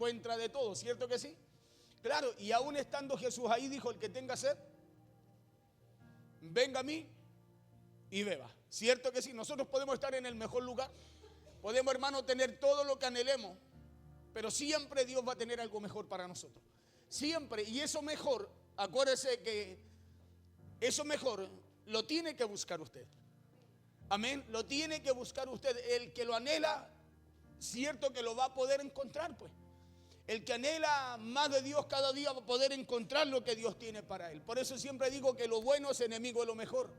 encuentra de todo, ¿cierto que sí? Claro, y aún estando Jesús ahí dijo, el que tenga sed, venga a mí y beba. ¿Cierto que sí? Nosotros podemos estar en el mejor lugar, podemos, hermano, tener todo lo que anhelemos, pero siempre Dios va a tener algo mejor para nosotros. Siempre, y eso mejor, acuérdese que eso mejor lo tiene que buscar usted. Amén, lo tiene que buscar usted. El que lo anhela, cierto que lo va a poder encontrar, pues. El que anhela más de Dios cada día va a poder encontrar lo que Dios tiene para él. Por eso siempre digo que lo bueno es enemigo de lo mejor.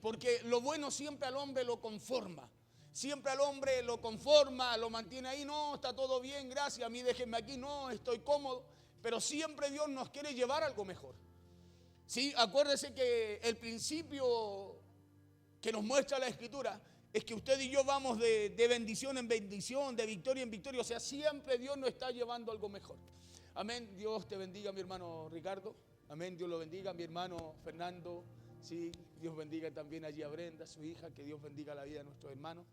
Porque lo bueno siempre al hombre lo conforma. Siempre al hombre lo conforma, lo mantiene ahí. No, está todo bien, gracias, a mí déjenme aquí. No, estoy cómodo. Pero siempre Dios nos quiere llevar a algo mejor. Sí, acuérdese que el principio que nos muestra la Escritura es que usted y yo vamos de bendición en bendición, de victoria en victoria. O sea, siempre Dios nos está llevando algo mejor. Amén. Dios te bendiga, mi hermano Ricardo. Amén. Dios lo bendiga, mi hermano Fernando. Sí, Dios bendiga también allí a Brenda, su hija. Que Dios bendiga la vida de nuestros hermanos.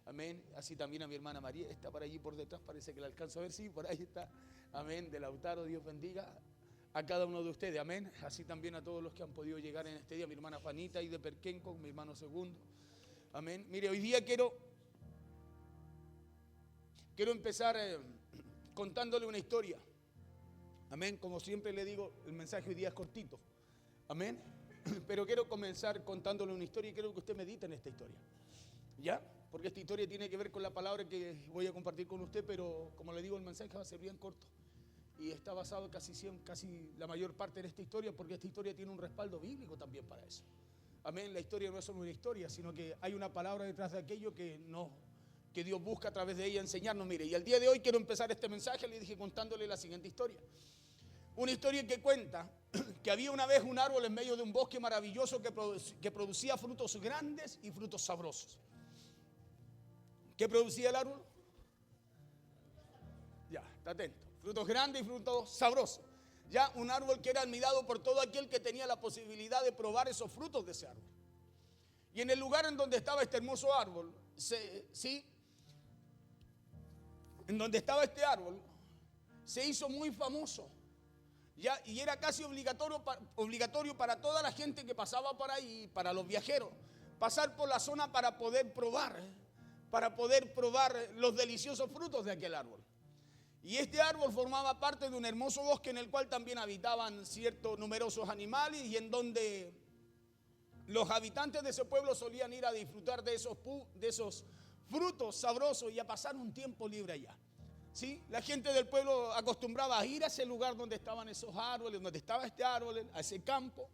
Amén. Así también a mi hermana María. Está por allí por detrás, parece que la alcanzo a ver. Sí, por ahí está. Amén. De Lautaro, Dios bendiga a cada uno de ustedes. Amén. Así también a todos los que han podido llegar en este día. Mi hermana Fanita y de Perquenco, mi hermano Segundo. Amén. Mire, hoy día quiero empezar contándole una historia. Amén. Como siempre le digo, el mensaje hoy día es cortito. Amén. Pero quiero comenzar contándole una historia y quiero que usted medite en esta historia. ¿Ya? Porque esta historia tiene que ver con la palabra que voy a compartir con usted, pero como le digo, el mensaje va a ser bien corto. Y está basado casi la mayor parte de esta historia, porque esta historia tiene un respaldo bíblico también para eso. Amén, la historia no es solo una historia, sino que hay una palabra detrás de aquello que Dios busca a través de ella enseñarnos. Mire, y el día de hoy quiero empezar este mensaje, le dije contándole la siguiente historia. Una historia que cuenta que había una vez un árbol en medio de un bosque maravilloso que producía frutos grandes y frutos sabrosos. ¿Qué producía el árbol? Ya, está atento. Frutos grandes y frutos sabrosos. Ya, un árbol que era admirado por todo aquel que tenía la posibilidad de probar esos frutos de ese árbol. Y en el lugar en donde estaba este hermoso árbol, en donde estaba este árbol, se hizo muy famoso. Ya, y era casi obligatorio para toda la gente que pasaba por ahí, para los viajeros, pasar por la zona para poder probar los deliciosos frutos de aquel árbol. Y este árbol formaba parte de un hermoso bosque en el cual también habitaban ciertos numerosos animales y en donde los habitantes de ese pueblo solían ir a disfrutar de esos frutos sabrosos y a pasar un tiempo libre allá. ¿Sí? La gente del pueblo acostumbraba a ir a ese lugar donde estaban esos árboles, donde estaba este árbol, a ese campo.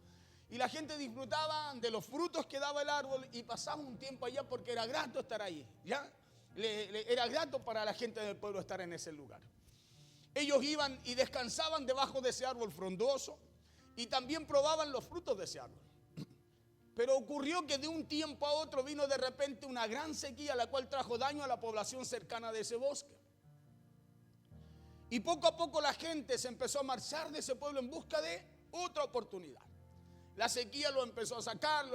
Y la gente disfrutaba de los frutos que daba el árbol y pasaba un tiempo allá porque era grato estar ahí. ¿Ya? Era grato para la gente del pueblo estar en ese lugar. Ellos iban y descansaban debajo de ese árbol frondoso y también probaban los frutos de ese árbol. Pero ocurrió que de un tiempo a otro vino de repente una gran sequía, la cual trajo daño a la población cercana de ese bosque. Y poco a poco la gente se empezó a marchar de ese pueblo en busca de otra oportunidad. La sequía lo empezó a sacar,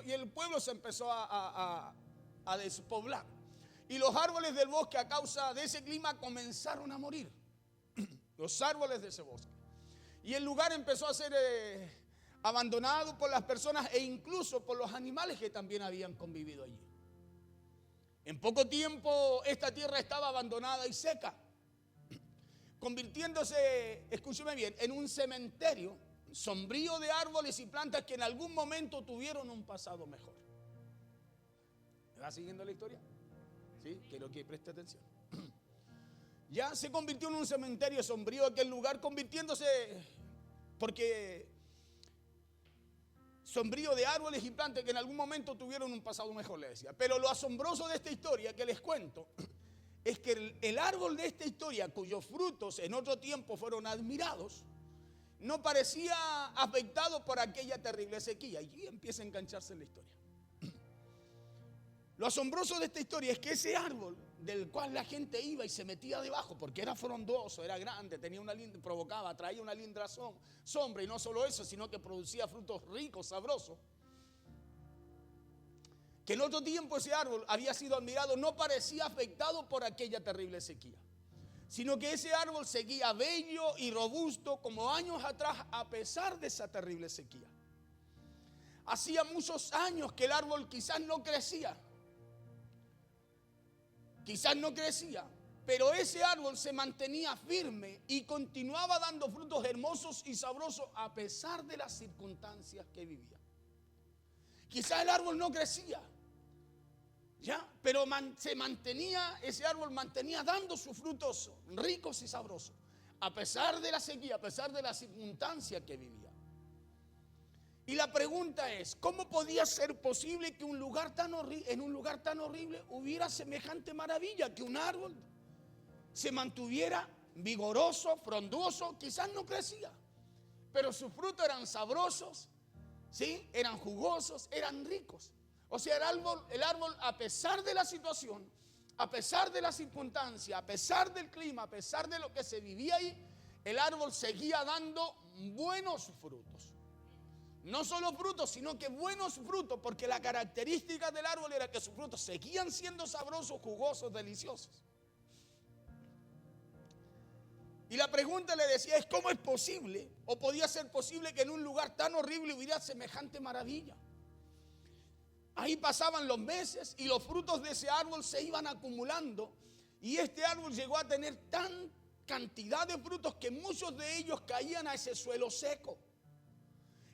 y el pueblo se empezó a despoblar. Y los árboles del bosque a causa de ese clima comenzaron a morir. Los árboles de ese bosque. Y el lugar empezó a ser abandonado por las personas e incluso por los animales que también habían convivido allí. En poco tiempo esta tierra estaba abandonada y seca, convirtiéndose, escúcheme bien, en un cementerio sombrío de árboles y plantas que en algún momento tuvieron un pasado mejor. ¿Me va siguiendo la historia? Sí, quiero que preste atención. Ya se convirtió en un cementerio sombrío aquel lugar, convirtiéndose, porque sombrío de árboles y plantas que en algún momento tuvieron un pasado mejor, le decía. Pero lo asombroso de esta historia que les cuento es que el árbol de esta historia, cuyos frutos en otro tiempo fueron admirados, no parecía afectado por aquella terrible sequía. Y empieza a engancharse en la historia. Lo asombroso de esta historia es que ese árbol del cual la gente iba y se metía debajo, porque era frondoso, era grande, traía una linda sombra, y no solo eso, sino que producía frutos ricos, sabrosos, que en otro tiempo ese árbol había sido admirado, no parecía afectado por aquella terrible sequía. sino que ese árbol seguía bello y robusto como años atrás a pesar de esa terrible sequía. Hacía muchos años que el árbol quizás no crecía, pero ese árbol se mantenía firme y continuaba dando frutos hermosos y sabrosos a pesar de las circunstancias que vivía. Quizás el árbol no crecía, pero ese árbol mantenía dando sus frutos ricos y sabrosos, a pesar de la sequía, a pesar de las circunstancias que vivía. Y la pregunta es, ¿cómo podía ser posible que en un lugar tan horrible hubiera semejante maravilla? Que un árbol se mantuviera vigoroso, frondoso, quizás no crecía, pero sus frutos eran sabrosos, ¿sí? Eran jugosos, eran ricos. O sea, el árbol, a pesar de la situación, a pesar de la circunstancia, a pesar del clima, a pesar de lo que se vivía ahí, el árbol seguía dando buenos frutos. No solo frutos, sino que buenos frutos, porque la característica del árbol era que sus frutos seguían siendo sabrosos, jugosos, deliciosos. Y la pregunta le decía es, ¿cómo es posible o podía ser posible que en un lugar tan horrible hubiera semejante maravilla? Ahí pasaban los meses y los frutos de ese árbol se iban acumulando, y este árbol llegó a tener tan cantidad de frutos que muchos de ellos caían a ese suelo seco.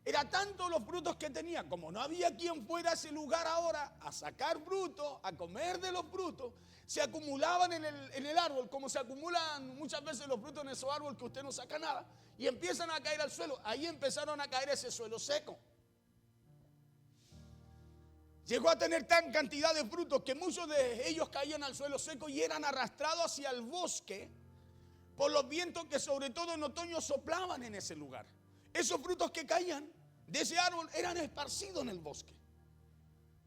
Era tanto los frutos que tenía, como no había quien fuera a ese lugar ahora a sacar frutos, a comer de los frutos, se acumulaban en el árbol, como se acumulan muchas veces los frutos en esos árboles que usted no saca nada, y empiezan a caer al suelo. Ahí empezaron a caer ese suelo seco. Llegó a tener tan cantidad de frutos que muchos de ellos caían al suelo seco y eran arrastrados hacia el bosque por los vientos que sobre todo en otoño soplaban en ese lugar. Esos frutos que caían de ese árbol eran esparcidos en el bosque,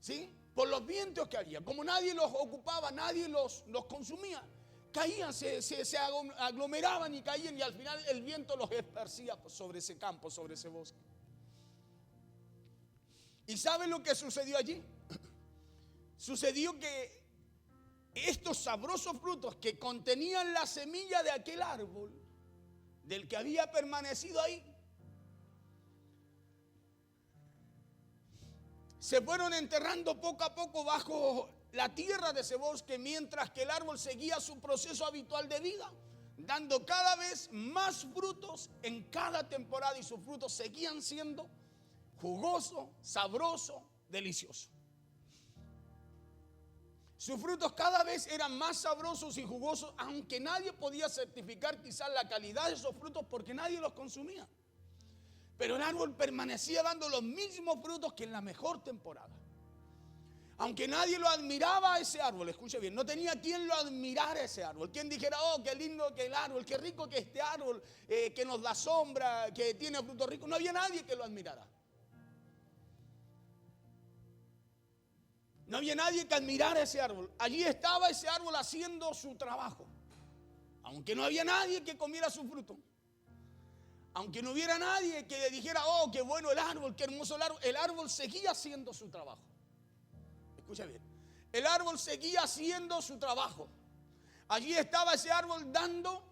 ¿sí? Por los vientos que había. Como nadie los ocupaba, nadie los consumía, caían, se aglomeraban y caían, y al final el viento los esparcía sobre ese campo, sobre ese bosque. ¿Y saben lo que sucedió allí? Sucedió que estos sabrosos frutos que contenían la semilla de aquel árbol, del que había permanecido ahí, se fueron enterrando poco a poco bajo la tierra de ese bosque, mientras que el árbol seguía su proceso habitual de vida, dando cada vez más frutos en cada temporada, y sus frutos seguían siendo jugosos, sabrosos, deliciosos. Sus frutos cada vez eran más sabrosos y jugosos, aunque nadie podía certificar quizás la calidad de esos frutos porque nadie los consumía. Pero el árbol permanecía dando los mismos frutos que en la mejor temporada. Aunque nadie lo admiraba a ese árbol, escuche bien, no tenía quien lo admirara a ese árbol. Quien dijera, oh, qué lindo que el árbol, qué rico que este árbol, que nos da sombra, que tiene frutos ricos. No había nadie que lo admirara. No había nadie que admirara ese árbol. Allí estaba ese árbol haciendo su trabajo. Aunque no había nadie que comiera su fruto. Aunque no hubiera nadie que le dijera, oh, qué bueno el árbol, qué hermoso el árbol seguía haciendo su trabajo. Escucha bien, el árbol seguía haciendo su trabajo. Allí estaba ese árbol dando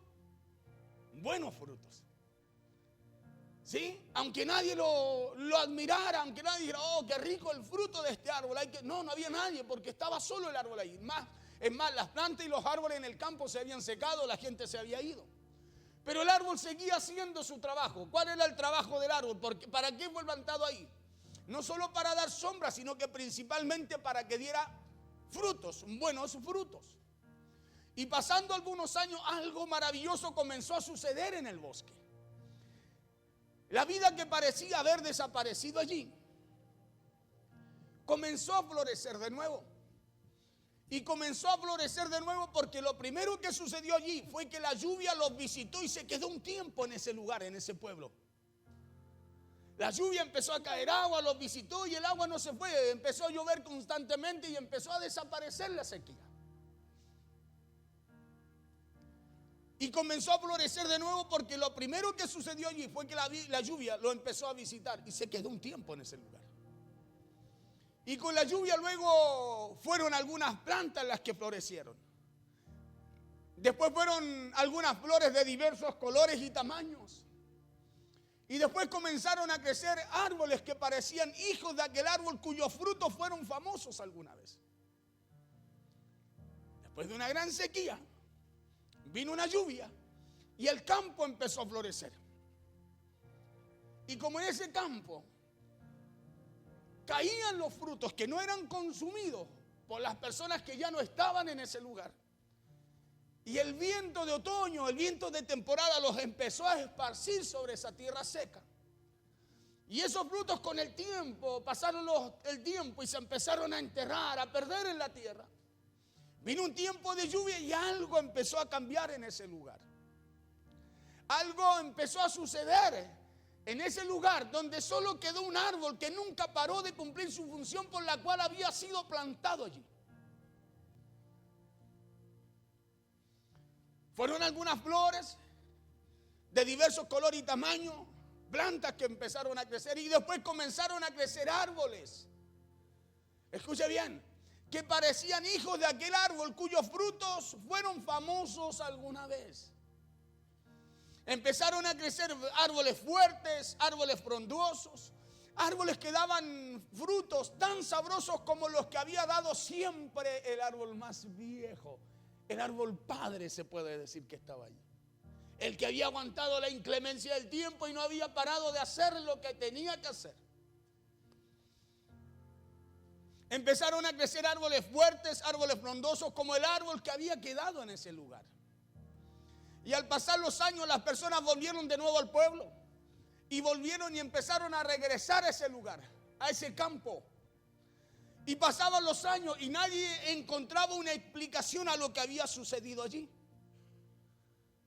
buenos frutos. ¿Sí? Aunque nadie lo admirara, aunque nadie dijera, oh, qué rico el fruto de este árbol. No había nadie porque estaba solo el árbol ahí. Es más, las plantas y los árboles en el campo se habían secado, la gente se había ido. Pero el árbol seguía haciendo su trabajo. ¿Cuál era el trabajo del árbol? ¿Para qué fue plantado ahí? No solo para dar sombra, sino que principalmente para que diera frutos, buenos frutos. Y pasando algunos años, algo maravilloso comenzó a suceder en el bosque. La vida que parecía haber desaparecido allí comenzó a florecer de nuevo. Y comenzó a florecer de nuevo porque lo primero que sucedió allí fue que la lluvia los visitó y se quedó un tiempo en ese lugar, en ese pueblo. La lluvia empezó a caer, agua los visitó y el agua no se fue. Empezó a llover constantemente y empezó a desaparecer la sequía. Y comenzó a florecer de nuevo porque lo primero que sucedió allí fue que la lluvia lo empezó a visitar y se quedó un tiempo en ese lugar. Y con la lluvia luego fueron algunas plantas las que florecieron. Después fueron algunas flores de diversos colores y tamaños. Y después comenzaron a crecer árboles que parecían hijos de aquel árbol cuyos frutos fueron famosos alguna vez. Después de una gran sequía, vino una lluvia y el campo empezó a florecer. Y como en ese campo caían los frutos que no eran consumidos por las personas que ya no estaban en ese lugar, y el viento de otoño, el viento de temporada los empezó a esparcir sobre esa tierra seca. Y esos frutos con el tiempo, pasaron el tiempo y se empezaron a enterrar, a perder en la tierra. Vino un tiempo de lluvia y algo empezó a cambiar en ese lugar. Algo empezó a suceder en ese lugar donde solo quedó un árbol que nunca paró de cumplir su función por la cual había sido plantado allí. Fueron algunas flores de diversos colores y tamaños, plantas que empezaron a crecer y después comenzaron a crecer árboles. Escuche bien, que parecían hijos de aquel árbol cuyos frutos fueron famosos alguna vez. Empezaron a crecer árboles fuertes, árboles frondosos, árboles que daban frutos tan sabrosos como los que había dado siempre el árbol más viejo. El árbol padre se puede decir que estaba allí. El que había aguantado la inclemencia del tiempo y no había parado de hacer lo que tenía que hacer. Empezaron a crecer árboles fuertes, árboles frondosos, como el árbol que había quedado en ese lugar. Y al pasar los años, las personas volvieron de nuevo al pueblo. Y volvieron y empezaron a regresar a ese lugar, a ese campo. Y pasaban los años y nadie encontraba una explicación a lo que había sucedido allí.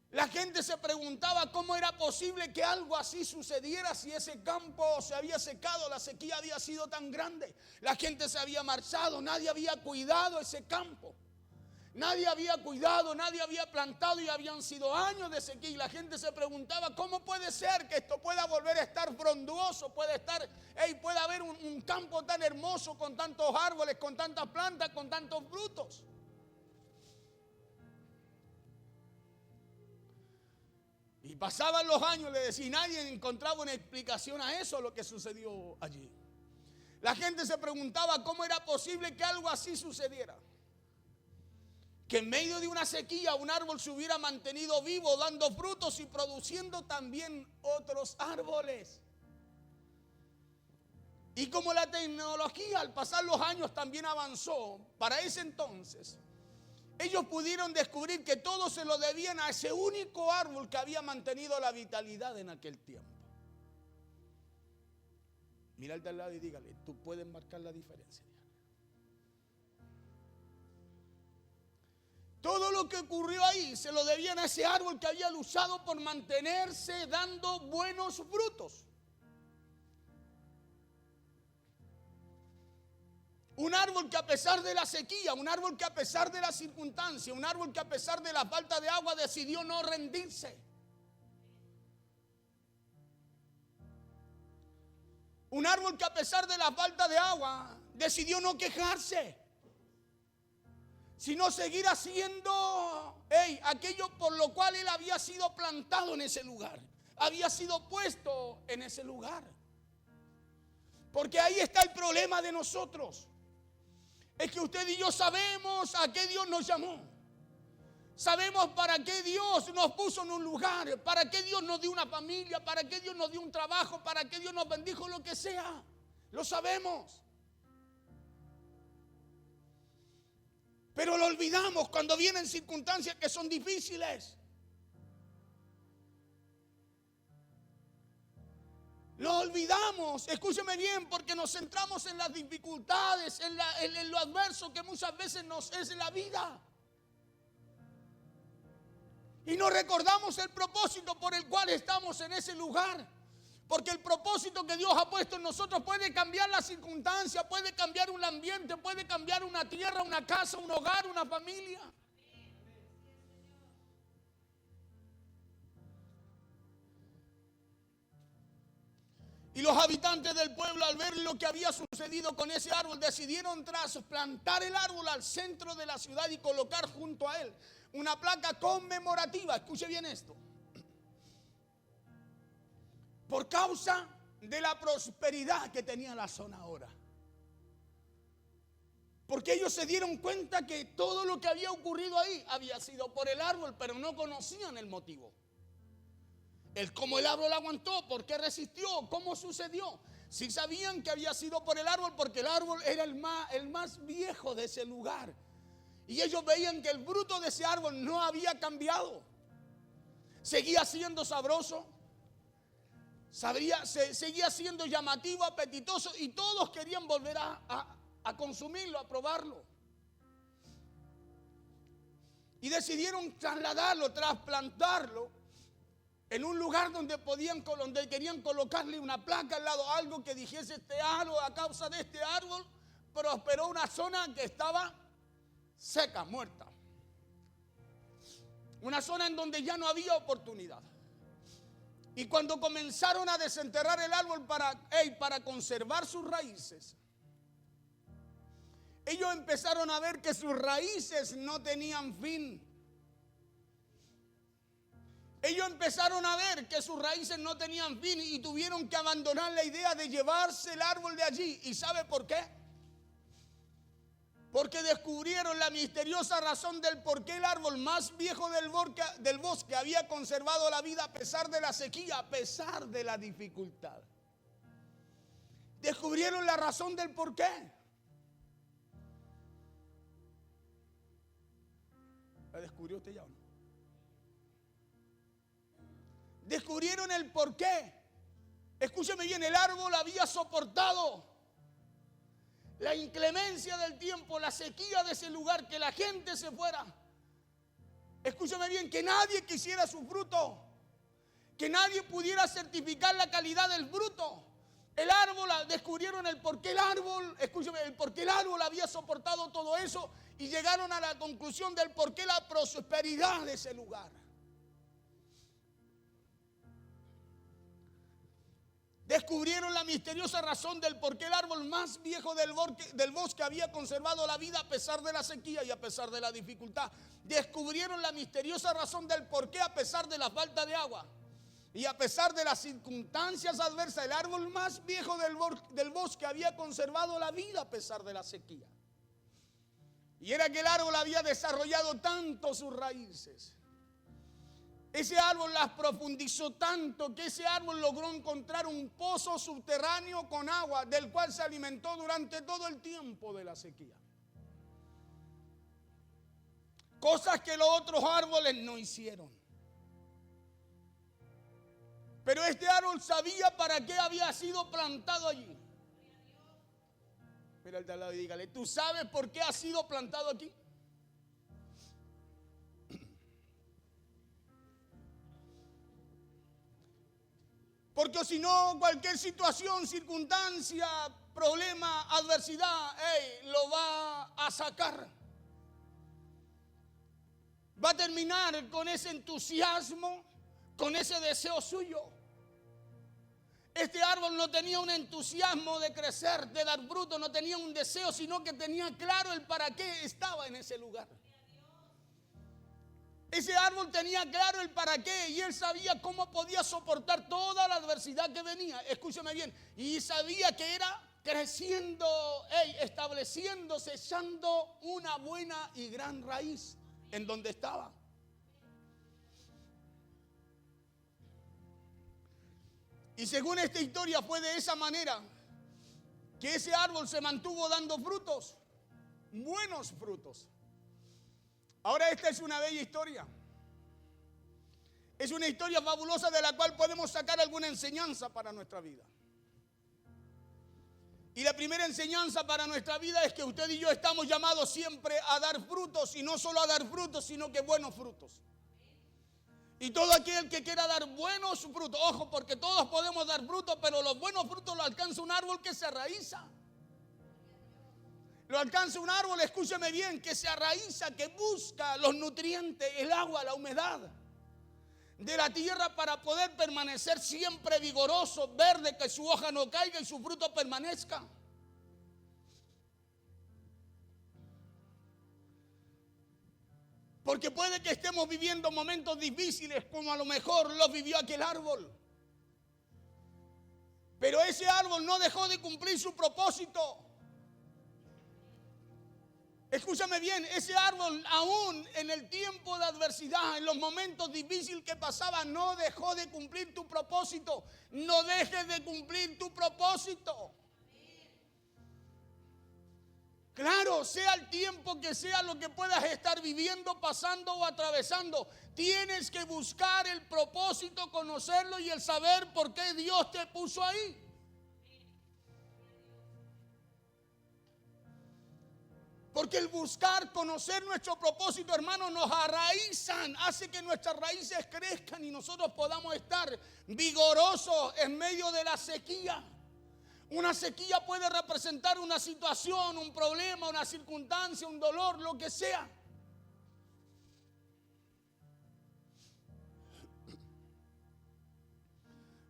La gente se preguntaba cómo era posible que algo así sucediera si ese campo se había secado, la sequía había sido tan grande. La gente se había marchado, nadie había cuidado ese campo. Nadie había cuidado, nadie había plantado y habían sido años de sequía. Y la gente se preguntaba cómo puede ser que esto pueda volver a estar frondoso, puede haber un campo tan hermoso con tantos árboles, con tantas plantas, con tantos frutos. Y pasaban los años, le decía, y nadie encontraba una explicación a eso, a lo que sucedió allí. La gente se preguntaba cómo era posible que algo así sucediera. Que en medio de una sequía un árbol se hubiera mantenido vivo, dando frutos y produciendo también otros árboles. Y como la tecnología al pasar los años también avanzó, para ese entonces, ellos pudieron descubrir que todo se lo debían a ese único árbol que había mantenido la vitalidad en aquel tiempo. Mira al de al lado y dígale, tú puedes marcar la diferencia. Todo lo que ocurrió ahí se lo debían a ese árbol que había luchado por mantenerse dando buenos frutos. Un árbol que a pesar de la sequía, un árbol que a pesar de la circunstancia, un árbol que a pesar de la falta de agua decidió no rendirse. Un árbol que a pesar de la falta de agua decidió no quejarse, sino seguir haciendo aquello por lo cual él había sido plantado en ese lugar, había sido puesto en ese lugar. Porque ahí está el problema de nosotros. Es que usted y yo sabemos a qué Dios nos llamó. Sabemos para qué Dios nos puso en un lugar, para qué Dios nos dio una familia, para qué Dios nos dio un trabajo, para qué Dios nos bendijo, lo que sea. Lo sabemos. Pero lo olvidamos cuando vienen circunstancias que son difíciles. Lo olvidamos, escúcheme bien, porque nos centramos en las dificultades, en lo adverso que muchas veces nos es la vida. Y no recordamos el propósito por el cual estamos en ese lugar. Porque el propósito que Dios ha puesto en nosotros puede cambiar las circunstancias, puede cambiar un ambiente, puede cambiar una tierra, una casa, un hogar, una familia. Y los habitantes del pueblo, al ver lo que había sucedido con ese árbol, decidieron trasplantar el árbol al centro de la ciudad y colocar junto a él una placa conmemorativa. Escuche bien esto. Por causa de la prosperidad que tenía la zona ahora. Porque ellos se dieron cuenta que todo lo que había ocurrido ahí había sido por el árbol, pero no conocían el motivo. Cómo el árbol aguantó, por qué resistió, cómo sucedió. Sí sabían que había sido por el árbol, porque el árbol era el más viejo de ese lugar. Y ellos veían que el fruto de ese árbol no había cambiado. Seguía siendo sabroso. Seguía siendo llamativo, apetitoso. Y todos querían volver a consumirlo, a probarlo. Y decidieron trasladarlo, trasplantarlo en un lugar donde querían colocarle una placa al lado, algo que dijese: este árbol, a causa de este árbol, prosperó una zona que estaba seca, muerta. Una zona en donde ya no había oportunidad. Y cuando comenzaron a desenterrar el árbol para conservar sus raíces, ellos empezaron a ver que sus raíces no tenían fin. Ellos empezaron a ver que sus raíces no tenían fin y tuvieron que abandonar la idea de llevarse el árbol de allí. ¿Y sabe por qué? Porque descubrieron la misteriosa razón del por qué el árbol más viejo del bosque había conservado la vida a pesar de la sequía, a pesar de la dificultad. Descubrieron la razón del por qué. ¿La descubrió usted ya o no? Descubrieron el por qué. Escúcheme bien, el árbol había soportado la inclemencia del tiempo, la sequía de ese lugar, que la gente se fuera. Escúcheme bien, que nadie quisiera su fruto, que nadie pudiera certificar la calidad del fruto. El árbol, descubrieron el por qué el árbol, escúcheme, el por qué el árbol había soportado todo eso y llegaron a la conclusión del por qué la prosperidad de ese lugar. Descubrieron la misteriosa razón del por qué el árbol más viejo del bosque había conservado la vida a pesar de la sequía y a pesar de la dificultad. Descubrieron la misteriosa razón del por qué, a pesar de la falta de agua y a pesar de las circunstancias adversas, el árbol más viejo del bosque había conservado la vida a pesar de la sequía. Y era que el árbol había desarrollado tanto sus raíces. Ese árbol las profundizó tanto que ese árbol logró encontrar un pozo subterráneo con agua, del cual se alimentó durante todo el tiempo de la sequía. Cosas que los otros árboles no hicieron. Pero este árbol sabía para qué había sido plantado allí. Mira al de al lado y dígale: ¿tú sabes por qué ha sido plantado aquí? Porque si no, cualquier situación, circunstancia, problema, adversidad, lo va a sacar. Va a terminar con ese entusiasmo, con ese deseo suyo. Este árbol no tenía un entusiasmo de crecer, de dar fruto, no tenía un deseo, sino que tenía claro el para qué estaba en ese lugar. Ese árbol tenía claro el para qué y él sabía cómo podía soportar toda la adversidad que venía. Escúcheme bien. Y sabía que era creciendo, estableciéndose, echando una buena y gran raíz en donde estaba. Y según esta historia fue de esa manera que ese árbol se mantuvo dando frutos, buenos frutos. Ahora esta es una bella historia. Es una historia fabulosa de la cual podemos sacar alguna enseñanza para nuestra vida. Y la primera enseñanza para nuestra vida es que usted y yo estamos llamados siempre a dar frutos, y no solo a dar frutos, sino que buenos frutos. Y todo aquel que quiera dar buenos frutos, ojo, porque todos podemos dar frutos, pero los buenos frutos los alcanza un árbol que se arraiza. Lo alcanza un árbol, escúcheme bien, que se arraiza, que busca los nutrientes, el agua, la humedad de la tierra para poder permanecer siempre vigoroso, verde, que su hoja no caiga y su fruto permanezca. Porque puede que estemos viviendo momentos difíciles como a lo mejor los vivió aquel árbol. Pero ese árbol no dejó de cumplir su propósito. Escúchame bien, ese árbol aún en el tiempo de adversidad, en los momentos difíciles que pasaba, no dejó de cumplir tu propósito. No dejes de cumplir tu propósito. Claro, sea el tiempo que sea lo que puedas estar viviendo, pasando o atravesando, tienes que buscar el propósito, conocerlo y el saber por qué Dios te puso ahí. Porque el buscar, conocer nuestro propósito, hermanos, nos arraizan, hace que nuestras raíces crezcan y nosotros podamos estar vigorosos en medio de la sequía. Una sequía puede representar una situación, un problema, una circunstancia, un dolor, lo que sea.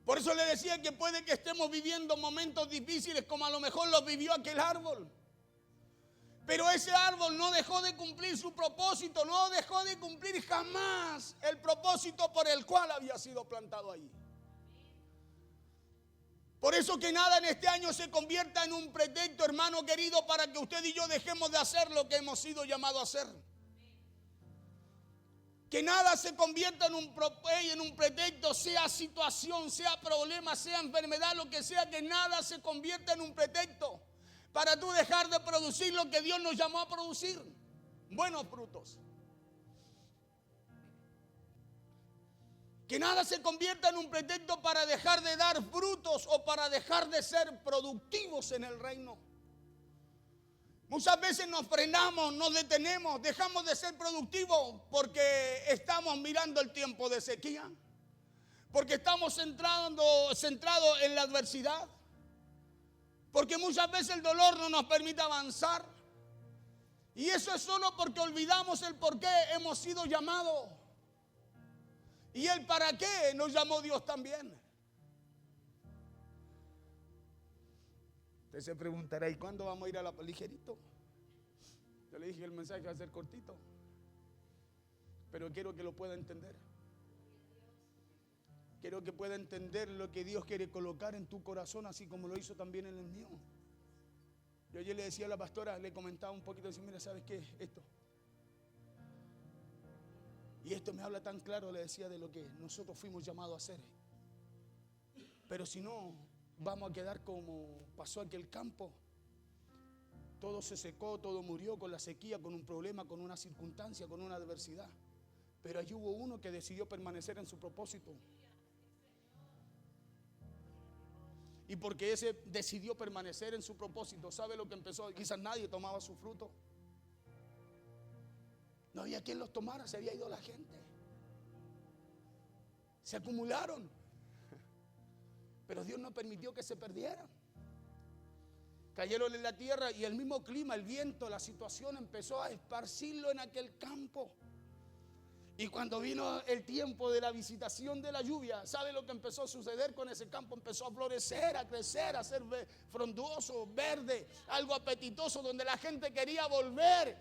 Por eso le decía que puede que estemos viviendo momentos difíciles como a lo mejor los vivió aquel árbol. Pero ese árbol no dejó de cumplir su propósito, no dejó de cumplir jamás el propósito por el cual había sido plantado ahí. Por eso que nada en este año se convierta en un pretexto, hermano querido, para que usted y yo dejemos de hacer lo que hemos sido llamados a hacer. Que nada se convierta en un pretexto, sea situación, sea problema, sea enfermedad, lo que sea, que nada se convierta en un pretexto para tú dejar de producir lo que Dios nos llamó a producir, buenos frutos. Que nada se convierta en un pretexto para dejar de dar frutos o para dejar de ser productivos en el reino. Muchas veces nos frenamos, nos detenemos, dejamos de ser productivos porque estamos mirando el tiempo de sequía, porque estamos centrados en la adversidad, porque muchas veces el dolor no nos permite avanzar. Y eso es solo porque olvidamos el por qué hemos sido llamados. Y el para qué nos llamó Dios también. Usted se preguntará, ¿y cuándo vamos a ir a la ligerito? Yo le dije que el mensaje va a ser cortito, pero quiero que lo pueda entender. Quiero que pueda entender lo que Dios quiere colocar en tu corazón, así como lo hizo también en el mío. Yo ayer le decía a la pastora, le comentaba un poquito, decía, mira, ¿sabes qué? Esto. Y esto me habla tan claro, le decía, de lo que nosotros fuimos llamados a hacer. Pero si no, vamos a quedar como pasó aquel campo. Todo se secó, todo murió con la sequía, con un problema, con una circunstancia, con una adversidad. Pero allí hubo uno que decidió permanecer en su propósito. Y porque ese decidió permanecer en su propósito, ¿sabe lo que empezó? Quizás nadie tomaba su fruto. No había quien los tomara, se había ido la gente. Se acumularon. Pero Dios no permitió que se perdieran. Cayeron en la tierra y el mismo clima, el viento, la situación empezó a esparcirlo en aquel campo. Y cuando vino el tiempo de la visitación de la lluvia, ¿sabe lo que empezó a suceder con ese campo? Empezó a florecer, a crecer, a ser frondoso, verde, algo apetitoso, donde la gente quería volver,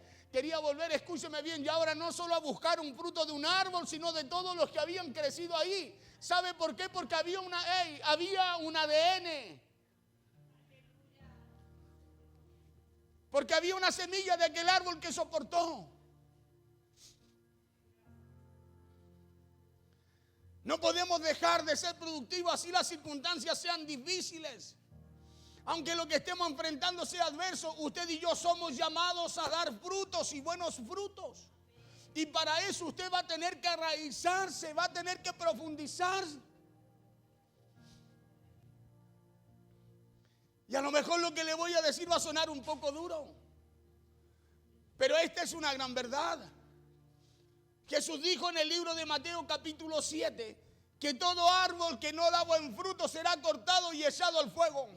escúcheme bien, y ahora no solo a buscar un fruto de un árbol, sino de todos los que habían crecido ahí. ¿Sabe por qué? Porque había un ADN. Porque había una semilla de aquel árbol que soportó. No podemos dejar de ser productivos así las circunstancias sean difíciles. Aunque lo que estemos enfrentando sea adverso, usted y yo somos llamados a dar frutos y buenos frutos. Y para eso usted va a tener que arraizarse, va a tener que profundizar. Y a lo mejor lo que le voy a decir va a sonar un poco duro, pero esta es una gran verdad. Jesús dijo en el libro de Mateo capítulo 7 que todo árbol que no da buen fruto será cortado y echado al fuego.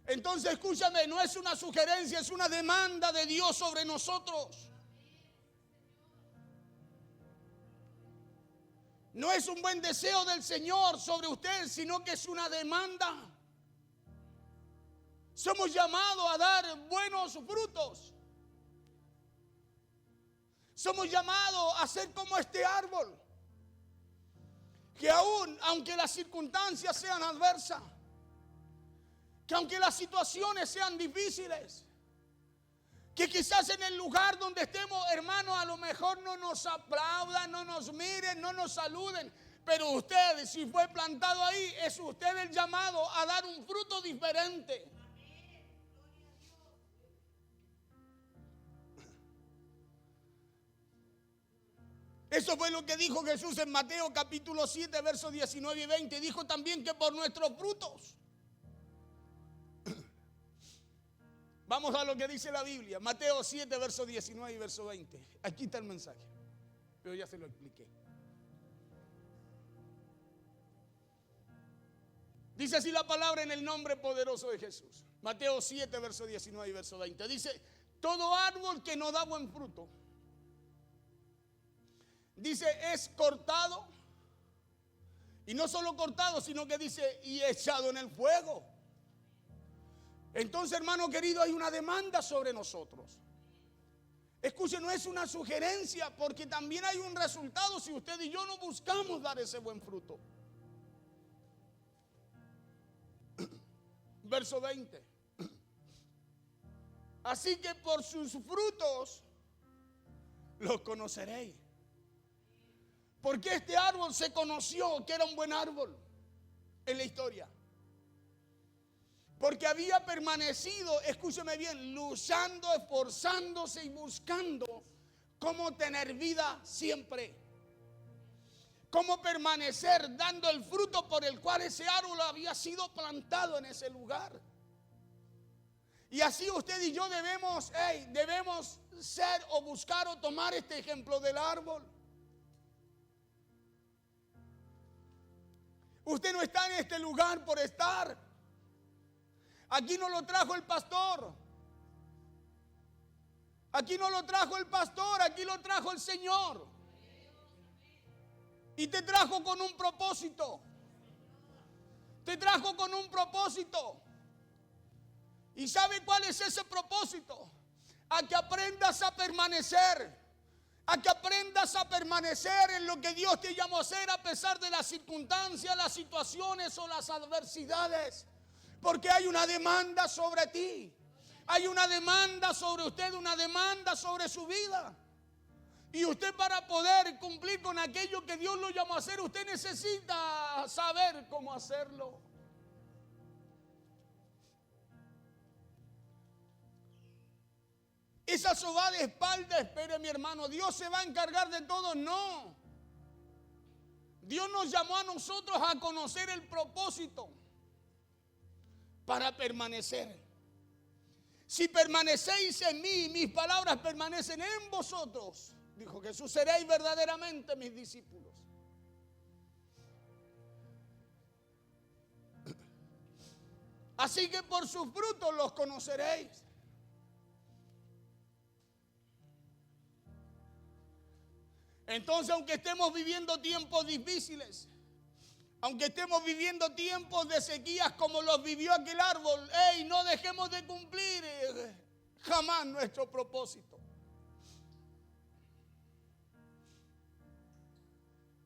Entonces escúchame, no es una sugerencia, es una demanda de Dios sobre nosotros. No es un buen deseo del Señor sobre usted, sino que es una demanda. Somos llamados a dar buenos frutos. Somos llamados a ser como este árbol. Que aún, aunque las circunstancias sean adversas, que aunque las situaciones sean difíciles, que quizás en el lugar donde estemos, hermanos, a lo mejor no nos aplaudan, no nos miren, no nos saluden, pero usted, si fue plantado ahí, es usted el llamado a dar un fruto diferente. Eso fue lo que dijo Jesús en Mateo capítulo 7, versos 19 y 20. Dijo también que por nuestros frutos. Vamos a lo que dice la Biblia. Mateo 7, versos 19 y verso 20. Aquí está el mensaje, pero ya se lo expliqué. Dice así la palabra en el nombre poderoso de Jesús. Mateo 7, verso 19 y verso 20. Dice, todo árbol que no da buen fruto, dice, es cortado. Y no solo cortado, sino que dice, y echado en el fuego. Entonces, hermano querido, hay una demanda sobre nosotros. Escuche, no es una sugerencia, porque también hay un resultado si usted y yo no buscamos dar ese buen fruto. Verso 20. Así que por sus frutos los conoceréis. Porque este árbol se conoció que era un buen árbol en la historia. Porque había permanecido, escúcheme bien, luchando, esforzándose y buscando cómo tener vida siempre. Cómo permanecer dando el fruto por el cual ese árbol había sido plantado en ese lugar. Y así usted y yo debemos ser o buscar o tomar este ejemplo del árbol. Usted no está en este lugar por estar. Aquí no lo trajo el pastor. Aquí no lo trajo el pastor, aquí lo trajo el Señor. Y te trajo con un propósito. Te trajo con un propósito. ¿Y sabe cuál es ese propósito? A que aprendas a permanecer. A que aprendas a permanecer en lo que Dios te llamó a hacer a pesar de las circunstancias, las situaciones o las adversidades. Porque hay una demanda sobre ti. Hay una demanda sobre usted, una demanda sobre su vida. Y usted, para poder cumplir con aquello que Dios lo llamó a hacer, usted necesita saber cómo hacerlo. Esa sobada de espalda, espere mi hermano, Dios se va a encargar de todo. No. Dios nos llamó a nosotros a conocer el propósito para permanecer. Si permanecéis en mí, mis palabras permanecen en vosotros, dijo Jesús, seréis verdaderamente mis discípulos. Así que por sus frutos los conoceréis. Entonces, aunque estemos viviendo tiempos difíciles, aunque estemos viviendo tiempos de sequías como los vivió aquel árbol, no dejemos de cumplir jamás nuestro propósito.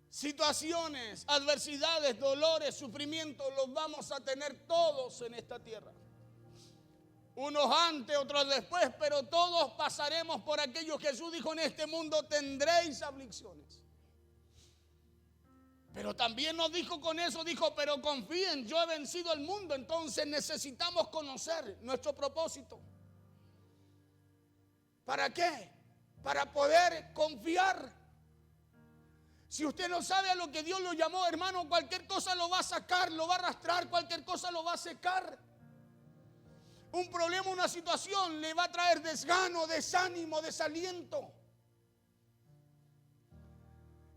Situaciones, adversidades, dolores, sufrimientos los vamos a tener todos en esta tierra. Unos antes, otros después, pero todos pasaremos por aquello. Jesús dijo, en este mundo tendréis aflicciones. Pero también nos dijo con eso, dijo, pero confíen, yo he vencido el mundo. Entonces necesitamos conocer nuestro propósito. ¿Para qué? Para poder confiar. Si usted no sabe a lo que Dios lo llamó, hermano, cualquier cosa lo va a sacar, lo va a arrastrar, cualquier cosa lo va a secar. Un problema, una situación le va a traer desgano, desánimo, desaliento.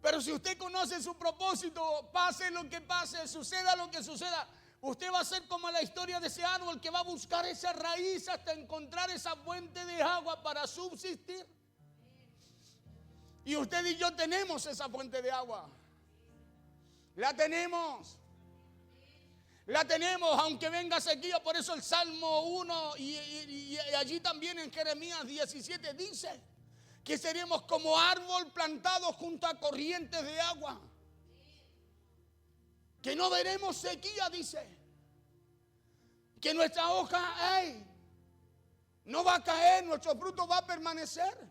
Pero si usted conoce su propósito, pase lo que pase, suceda lo que suceda, usted va a ser como la historia de ese árbol que va a buscar esa raíz hasta encontrar esa fuente de agua para subsistir. Y usted y yo tenemos esa fuente de agua. La tenemos. La tenemos, aunque venga sequía. Por eso el Salmo 1 y allí también en Jeremías 17 dice Que seremos como árbol plantado junto a corrientes de agua. Que no veremos sequía, dice. Que nuestra hoja, no va a caer, nuestro fruto va a permanecer.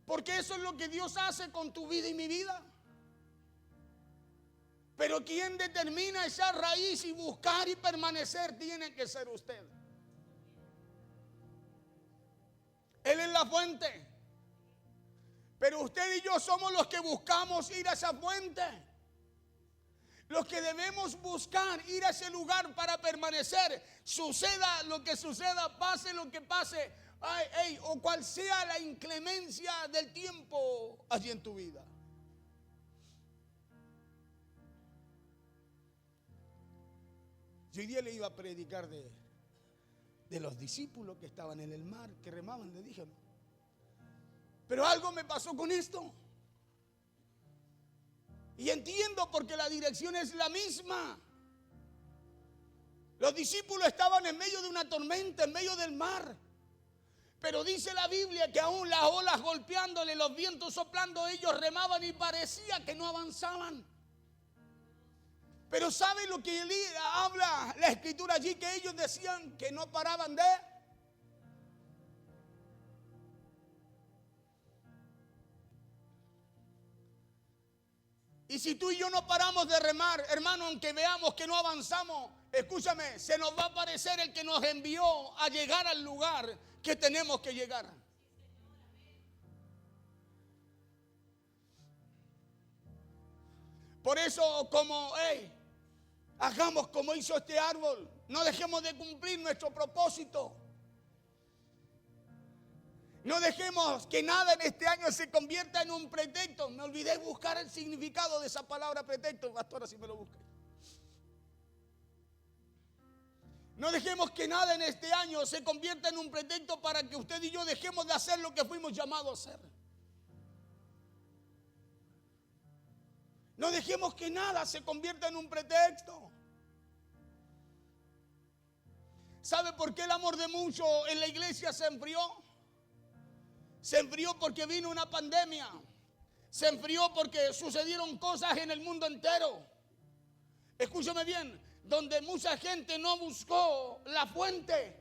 Porque eso es lo que Dios hace con tu vida y mi vida. Pero quien determina esa raíz y buscar y permanecer tiene que ser usted. Él es la fuente. Pero usted y yo somos los que buscamos ir a esa fuente. Los que debemos buscar ir a ese lugar para permanecer. Suceda lo que suceda, pase lo que pase. O cual sea la inclemencia del tiempo allí en tu vida. Yo hoy día le iba a predicar de los discípulos que estaban en el mar, que remaban, le dije, ¿no? Pero algo me pasó con esto. Y entiendo porque la dirección es la misma. Los discípulos estaban en medio de una tormenta, en medio del mar. Pero dice la Biblia que aún las olas golpeándole, los vientos soplando, ellos remaban y parecía que no avanzaban. Pero ¿sabe lo que habla la escritura allí? Que ellos decían que no paraban de... Y si tú y yo no paramos de remar, hermano, aunque veamos que no avanzamos, escúchame, se nos va a aparecer el que nos envió a llegar al lugar que tenemos que llegar. Por eso, hagamos como hizo este árbol. No dejemos de cumplir nuestro propósito. No dejemos que nada en este año se convierta en un pretexto. Me olvidé buscar el significado de esa palabra pretexto. Pastora, si me lo busque. No dejemos que nada en este año se convierta en un pretexto para que usted y yo dejemos de hacer lo que fuimos llamados a hacer. No dejemos que nada se convierta en un pretexto. ¿Sabe por qué el amor de muchos en la iglesia se enfrió? Se enfrió porque vino una pandemia. Se enfrió porque sucedieron cosas en el mundo entero. Escúchame bien, donde mucha gente no buscó la fuente.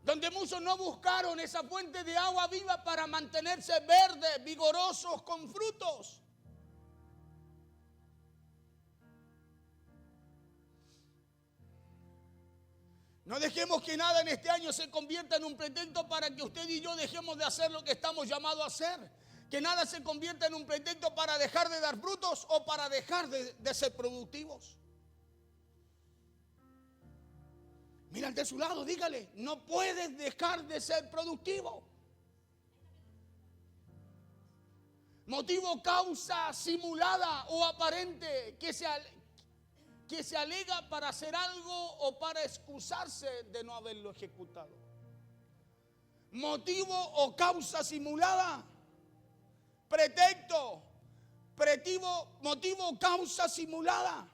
Donde muchos no buscaron esa fuente de agua viva para mantenerse verdes, vigorosos, con frutos. No dejemos que nada en este año se convierta en un pretexto para que usted y yo dejemos de hacer lo que estamos llamados a hacer. Que nada se convierta en un pretexto para dejar de dar frutos o para dejar de ser productivos. Mira al de su lado, dígale, no puedes dejar de ser productivo. Motivo, causa simulada o aparente que se alega para hacer algo o para excusarse de no haberlo ejecutado. Motivo o causa simulada. Pretexto. Motivo o causa simulada.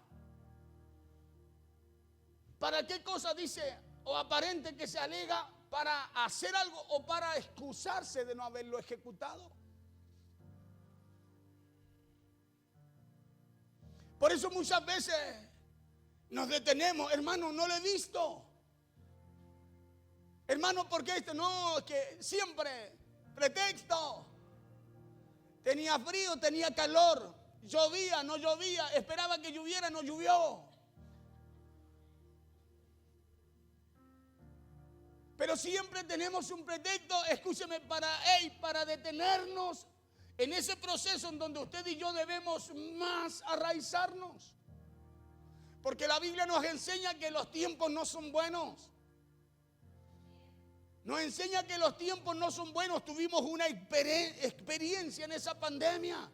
¿Para qué cosa dice o aparente que se alega? ¿Para hacer algo o para excusarse de no haberlo ejecutado? Por eso muchas veces nos detenemos, hermano, no lo he visto. Hermano, ¿por qué esto? No, es que siempre, pretexto. Tenía frío, tenía calor, llovía, no llovía, esperaba que lloviera, no llovió. Pero siempre tenemos un pretexto, escúcheme, para detenernos en ese proceso en donde usted y yo debemos más arraizarnos. Porque la Biblia nos enseña que los tiempos no son buenos. Nos enseña que los tiempos no son buenos. Tuvimos una experiencia en esa pandemia.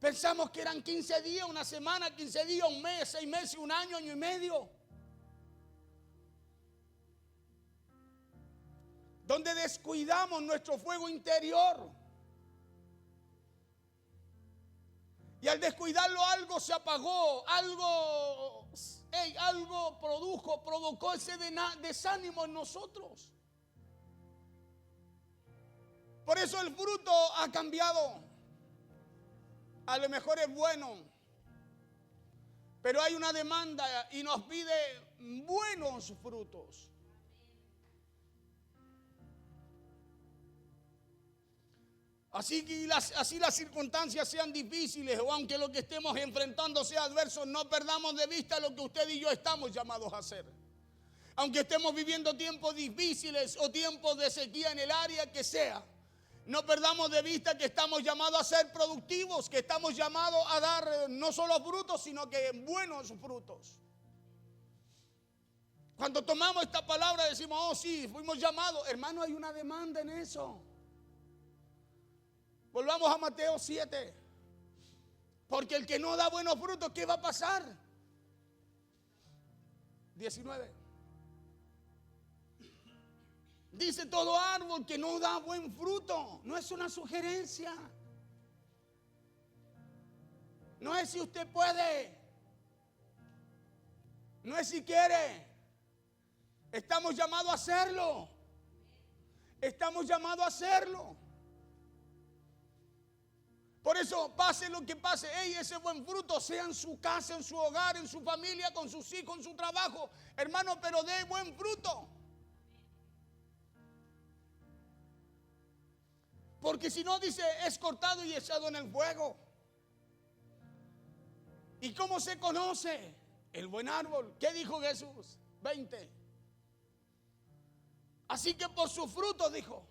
Pensamos que eran 15 días, una semana, 15 días, un mes, 6 meses, un año, año y medio. Donde descuidamos nuestro fuego interior. Y al descuidarlo algo se apagó, algo provocó ese desánimo en nosotros. Por eso el fruto ha cambiado. A lo mejor es bueno, pero hay una demanda y nos pide buenos frutos. Así que así las circunstancias sean difíciles o aunque lo que estemos enfrentando sea adverso, no perdamos de vista lo que usted y yo estamos llamados a hacer. Aunque estemos viviendo tiempos difíciles o tiempos de sequía en el área que sea, no perdamos de vista que estamos llamados a ser productivos, que estamos llamados a dar no solo frutos, sino que buenos frutos. Cuando tomamos esta palabra decimos, oh sí, fuimos llamados. Hermano, hay una demanda en eso. Volvamos a Mateo 7. Porque el que no da buenos frutos, ¿qué va a pasar? 19. Dice todo árbol que no da buen fruto. No es una sugerencia. No es si usted puede. No es si quiere. Estamos llamados a hacerlo. Estamos llamados a hacerlo. Por eso, pase lo que pase, ese buen fruto sea en su casa, en su hogar, en su familia, con sus hijos, en su trabajo. Hermano, pero dé buen fruto. Porque si no, dice, es cortado y echado en el fuego. ¿Y cómo se conoce el buen árbol? ¿Qué dijo Jesús? 20. Así que por sus frutos, dijo,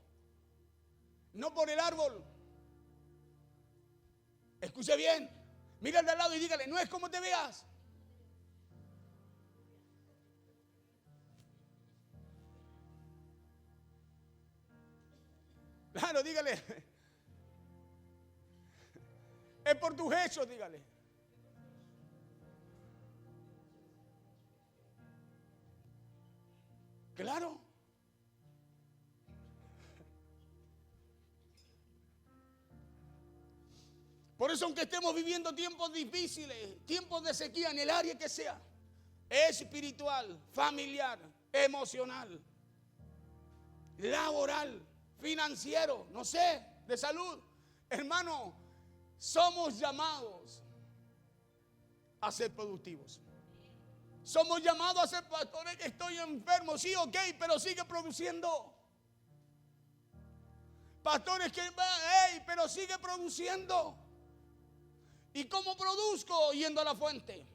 no por el árbol. Escuche bien, mira al de al lado y dígale, no es como te veas. Claro, dígale. Es por tus hechos, dígale. Claro. Por eso, aunque estemos viviendo tiempos difíciles, tiempos de sequía en el área que sea, espiritual, familiar, emocional, laboral, financiero, no sé, de salud, hermano, somos llamados a ser productivos. Somos llamados a ser pastores. Estoy enfermo, sí, ok, pero sigue produciendo. Pastores que, pero sigue produciendo. ¿Y cómo produzco? Yendo a la fuente.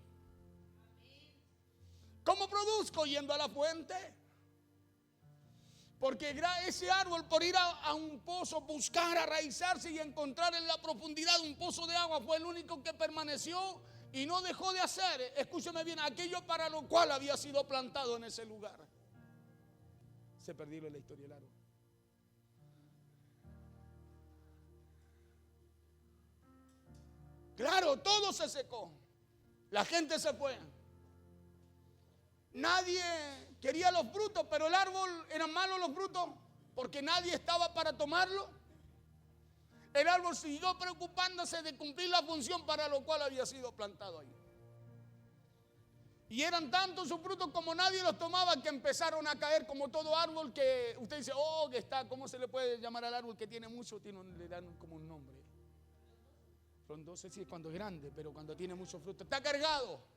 ¿Cómo produzco? Yendo a la fuente. Porque ese árbol, por ir a un pozo, buscar, arraizarse y encontrar en la profundidad un pozo de agua, fue el único que permaneció y no dejó de hacer, escúcheme bien, aquello para lo cual había sido plantado en ese lugar. Se perdió la historia del árbol. Claro, todo se secó. La gente se fue. Nadie quería los frutos, pero el árbol, eran malos los frutos, porque nadie estaba para tomarlo. El árbol siguió preocupándose de cumplir la función para lo cual había sido plantado ahí. Y eran tantos sus frutos como nadie los tomaba que empezaron a caer como todo árbol que usted dice, oh, que está, ¿cómo se le puede llamar al árbol que tiene mucho? Le dan como un nombre. No sé si es cuando es grande, pero cuando tiene mucho fruto. Está cargado.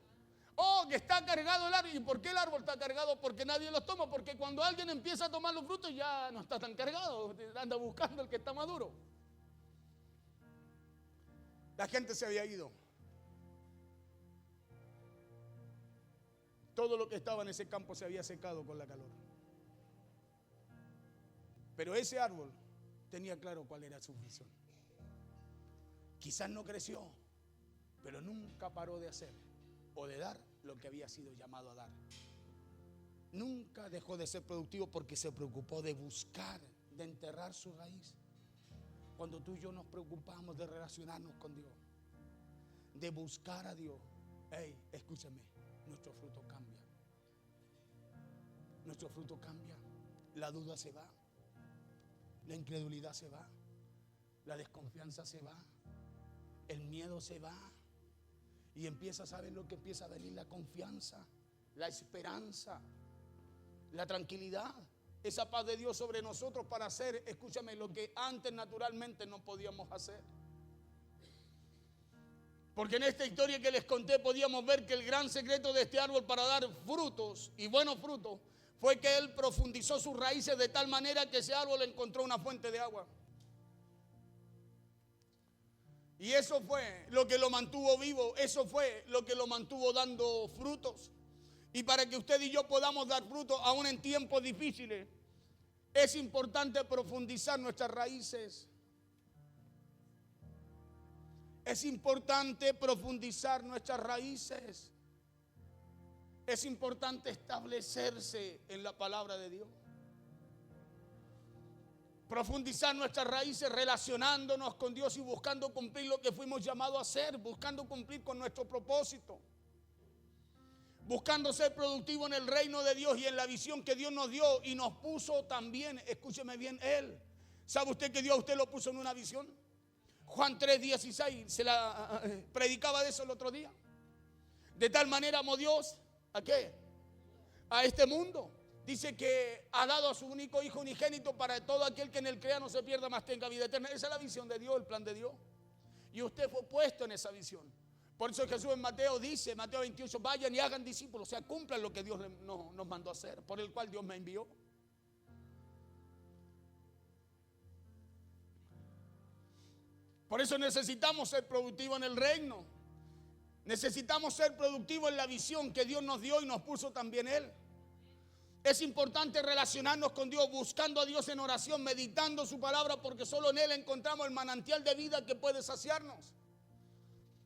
Oh, que está cargado el árbol. ¿Y por qué el árbol está cargado? Porque nadie los toma. Porque cuando alguien empieza a tomar los frutos ya no está tan cargado. Anda buscando el que está maduro. La gente se había ido. Todo lo que estaba en ese campo se había secado con la calor. Pero ese árbol tenía claro cuál era su función. Quizás no creció, pero nunca paró de hacer o de dar lo que había sido llamado a dar. Nunca dejó de ser productivo porque se preocupó de buscar, de enterrar su raíz. Cuando tú y yo nos preocupamos de relacionarnos con Dios, de buscar a Dios, escúchame, nuestro fruto cambia. Nuestro fruto cambia. La duda se va, la incredulidad se va, la desconfianza se va, el miedo se va y empieza, ¿saben lo que empieza a venir? La confianza, la esperanza, la tranquilidad. esa paz de Dios sobre nosotros para hacer, escúchame, lo que antes naturalmente no podíamos hacer. Porque en esta historia que les conté podíamos ver que el gran secreto de este árbol para dar frutos y buenos frutos fue que él profundizó sus raíces de tal manera que ese árbol encontró una fuente de agua. Y eso fue lo que lo mantuvo vivo, eso fue lo que lo mantuvo dando frutos. Y para que usted y yo podamos dar frutos aún en tiempos difíciles, es importante profundizar nuestras raíces. Es importante profundizar nuestras raíces. Es importante establecerse en la palabra de Dios. Profundizar nuestras raíces relacionándonos con Dios y buscando cumplir lo que fuimos llamados a hacer, buscando cumplir con nuestro propósito. Buscando ser productivo en el reino de Dios y en la visión que Dios nos dio y nos puso también, escúcheme bien, Él. ¿Sabe usted que Dios a usted lo puso en una visión? Juan 3:16, se la predicaba de eso el otro día. De tal manera amó Dios, ¿a qué? A este mundo. Dice que ha dado a su único hijo unigénito para todo aquel que en él crea no se pierda, mas tenga vida eterna. Esa es la visión de Dios, el plan de Dios. Y usted fue puesto en esa visión. Por eso Jesús en Mateo dice, Mateo 28, vayan y hagan discípulos, o sea, cumplan lo que Dios nos mandó a hacer, por el cual Dios me envió. Por eso necesitamos ser productivos en el reino. Necesitamos ser productivos en la visión que Dios nos dio y nos puso también Él. Es importante relacionarnos con Dios, buscando a Dios en oración, meditando su palabra, porque solo en Él encontramos el manantial de vida que puede saciarnos.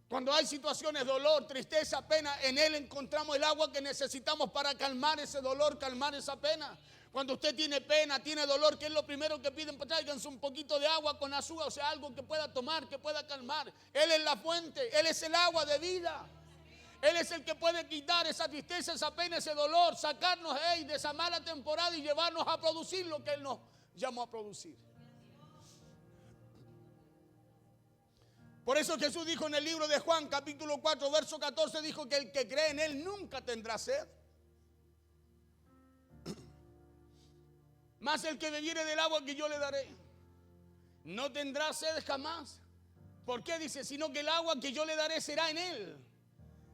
Cuando hay situaciones, dolor, tristeza, pena, en Él encontramos el agua que necesitamos para calmar ese dolor, calmar esa pena. Cuando usted tiene pena, tiene dolor, ¿qué es lo primero que piden? Pues tráiganse un poquito de agua con azúcar, o sea, algo que pueda tomar, que pueda calmar. Él es la fuente, Él es el agua de vida. Él es el que puede quitar esa tristeza, esa pena, ese dolor, sacarnos de esa mala temporada y llevarnos a producir lo que Él nos llamó a producir. Por eso Jesús dijo en el libro de Juan, capítulo 4, verso 14, dijo que el que cree en Él nunca tendrá sed. Mas el que bebiere del agua que yo le daré, no tendrá sed jamás. ¿Por qué? Dice, sino que el agua que yo le daré será en Él.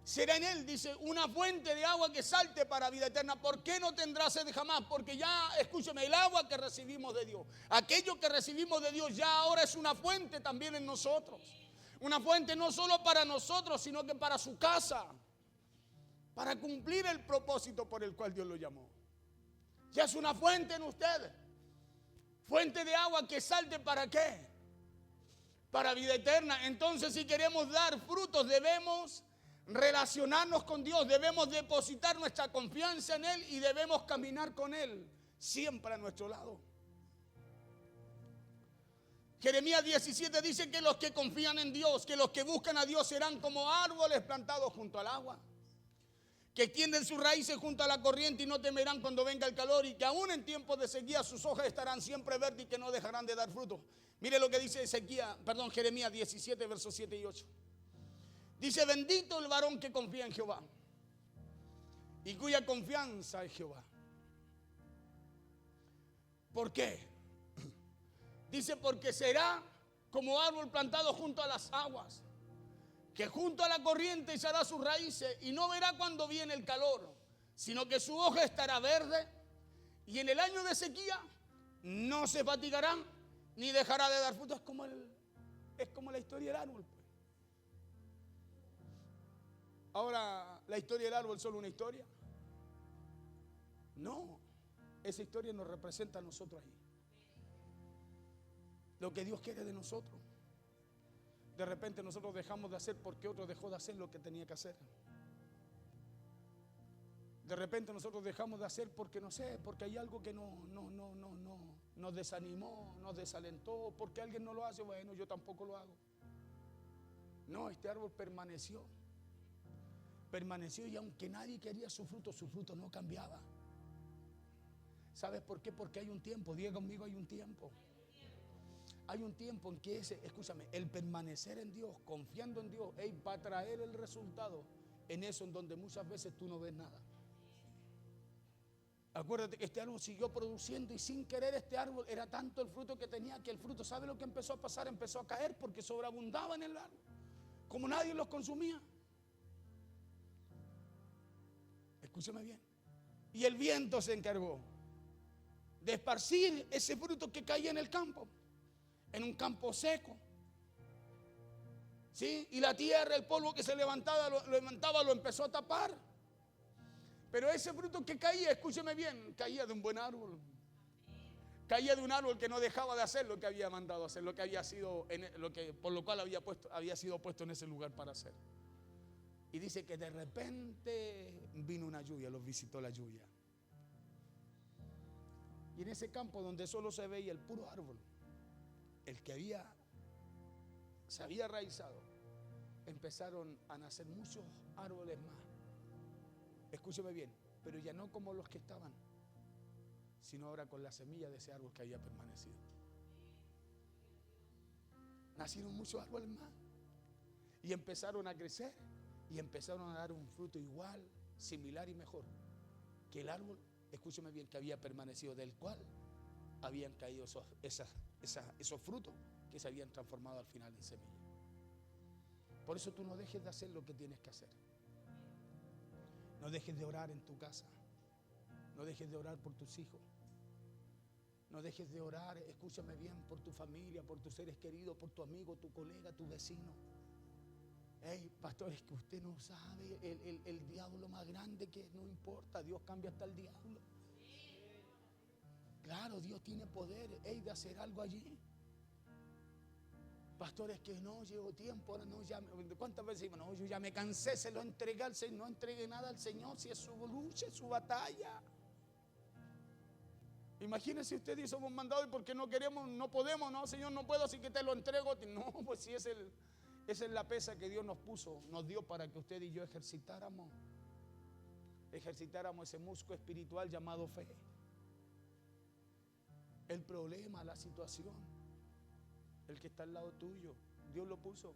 Será en Él, dice, una fuente de agua que salte para vida eterna. ¿Por qué no tendrá sed jamás? Porque ya, escúcheme, el agua que recibimos de Dios, aquello que recibimos de Dios ya ahora es una fuente también en nosotros. Una fuente no solo para nosotros, sino que para su casa, para cumplir el propósito por el cual Dios lo llamó. Ya es una fuente en usted. Fuente de agua que salte, ¿para qué? Para vida eterna. Entonces, si queremos dar frutos, debemos relacionarnos con Dios, debemos depositar nuestra confianza en Él y debemos caminar con Él siempre a nuestro lado. Jeremías 17 dice que los que confían en Dios, que los que buscan a Dios serán como árboles plantados junto al agua, que extienden sus raíces junto a la corriente y no temerán cuando venga el calor, y que aún en tiempos de sequía sus hojas estarán siempre verdes y que no dejarán de dar fruto. Mire lo que dice Jeremías 17, versos 7 y 8. Dice, bendito el varón que confía en Jehová y cuya confianza es Jehová. ¿Por qué? Dice, porque será como árbol plantado junto a las aguas, que junto a la corriente echará sus raíces y no verá cuando viene el calor, sino que su hoja estará verde y en el año de sequía no se fatigará ni dejará de dar fruto. Es como la historia del árbol. Ahora, ¿la historia del árbol es solo una historia? No, esa historia nos representa a nosotros ahí. Lo que Dios quiere de nosotros. De repente nosotros dejamos de hacer porque otro dejó de hacer lo que tenía que hacer. De repente nosotros dejamos de hacer porque no sé, porque hay algo que nos desanimó, nos desalentó, porque alguien no lo hace, bueno, yo tampoco lo hago. No, este árbol permaneció y aunque nadie quería su fruto no cambiaba. ¿Sabes por qué? Porque hay un tiempo, diga conmigo, hay un tiempo. Hay un tiempo en que el permanecer en Dios, confiando en Dios, va a traer el resultado en eso en donde muchas veces tú no ves nada. Acuérdate que este árbol siguió produciendo y sin querer este árbol era tanto el fruto que tenía que el fruto, ¿sabe lo que empezó a pasar? Empezó a caer porque sobreabundaba en el árbol. Como nadie los consumía. Escúchame bien. Y el viento se encargó de esparcir ese fruto que caía en el campo, en un campo seco. ¿Sí? Y la tierra, el polvo que se levantaba, lo empezó a tapar. Pero ese fruto que caía, escúcheme bien, caía de un buen árbol. Caía de un árbol que no dejaba de hacer lo que había mandado hacer, lo que había sido, por lo cual había sido puesto en ese lugar para hacer. Y dice que de repente vino una lluvia, los visitó la lluvia. Y en ese campo donde solo se veía el puro árbol, el que se había raizado, empezaron a nacer muchos árboles más. Escúcheme bien, pero ya no como los que estaban, sino ahora con la semilla de ese árbol que había permanecido. Nacieron muchos árboles más y empezaron a crecer y empezaron a dar un fruto igual, similar y mejor que el árbol, escúcheme bien, que había permanecido, del cual habían caído esos frutos que se habían transformado al final en semilla. Por eso tú no dejes de hacer lo que tienes que hacer. No dejes de orar en tu casa. No dejes de orar por tus hijos. No dejes de orar, escúchame bien, por tu familia, por tus seres queridos, por tu amigo, tu colega, tu vecino. Hey, pastor, es que usted no sabe el diablo más grande que no importa. Dios cambia hasta el diablo. Claro, Dios tiene poder, hey, de hacer algo allí. Pastor, es que no llevo tiempo, ahora no, ya, ¿cuántas veces decimos? No, yo ya me cansé, se lo entregué al Señor, no entregue nada al Señor, si es su lucha, es su batalla. Imagínese usted y somos mandados y porque no queremos, no podemos, no, Señor, no puedo, así que te lo entrego. No, pues si esa es la pesa que Dios nos puso, nos dio para que usted y yo ejercitáramos ese músculo espiritual llamado fe. El problema, la situación, el que está al lado tuyo, Dios lo puso.